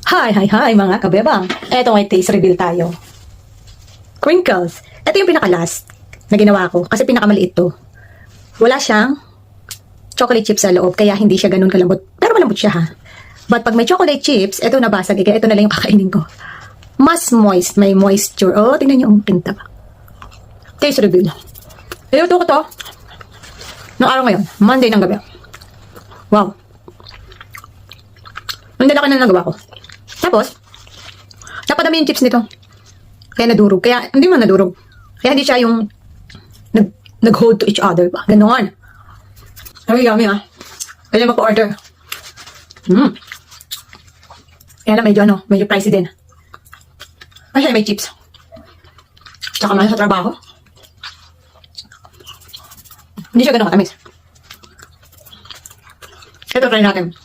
Hi mga kabebang. Eto may taste reveal tayo. Crinkles. Ito yung pinaka-last na ginawa ko kasi pinakamaliit to. Wala siyang chocolate chips sa loob kaya hindi siya ganun kalambot. Pero malambot siya ha. But pag may chocolate chips, ito nabasag. Kaya ito na lang yung kakainin ko. Mas moist. May moisture. Oh, tingnan niyo. Pinta pa. Taste reveal. Iluto ko to. Noong araw ngayon. Monday ng gabi. Wow. Ang lalaki na nagawa ko. Tapos, napadami yung chips nito. Kaya nadurog. Kaya, hindi man nadurog. Kaya hindi siya yung nag-hold to each other pa. Ganon. Ay, yummy ha. Kaya magpa-order. Kaya na medyo pricey din. Ay, may chips. Tsaka mahal sa trabaho. Hindi siya ganun katamis. Ito, try natin.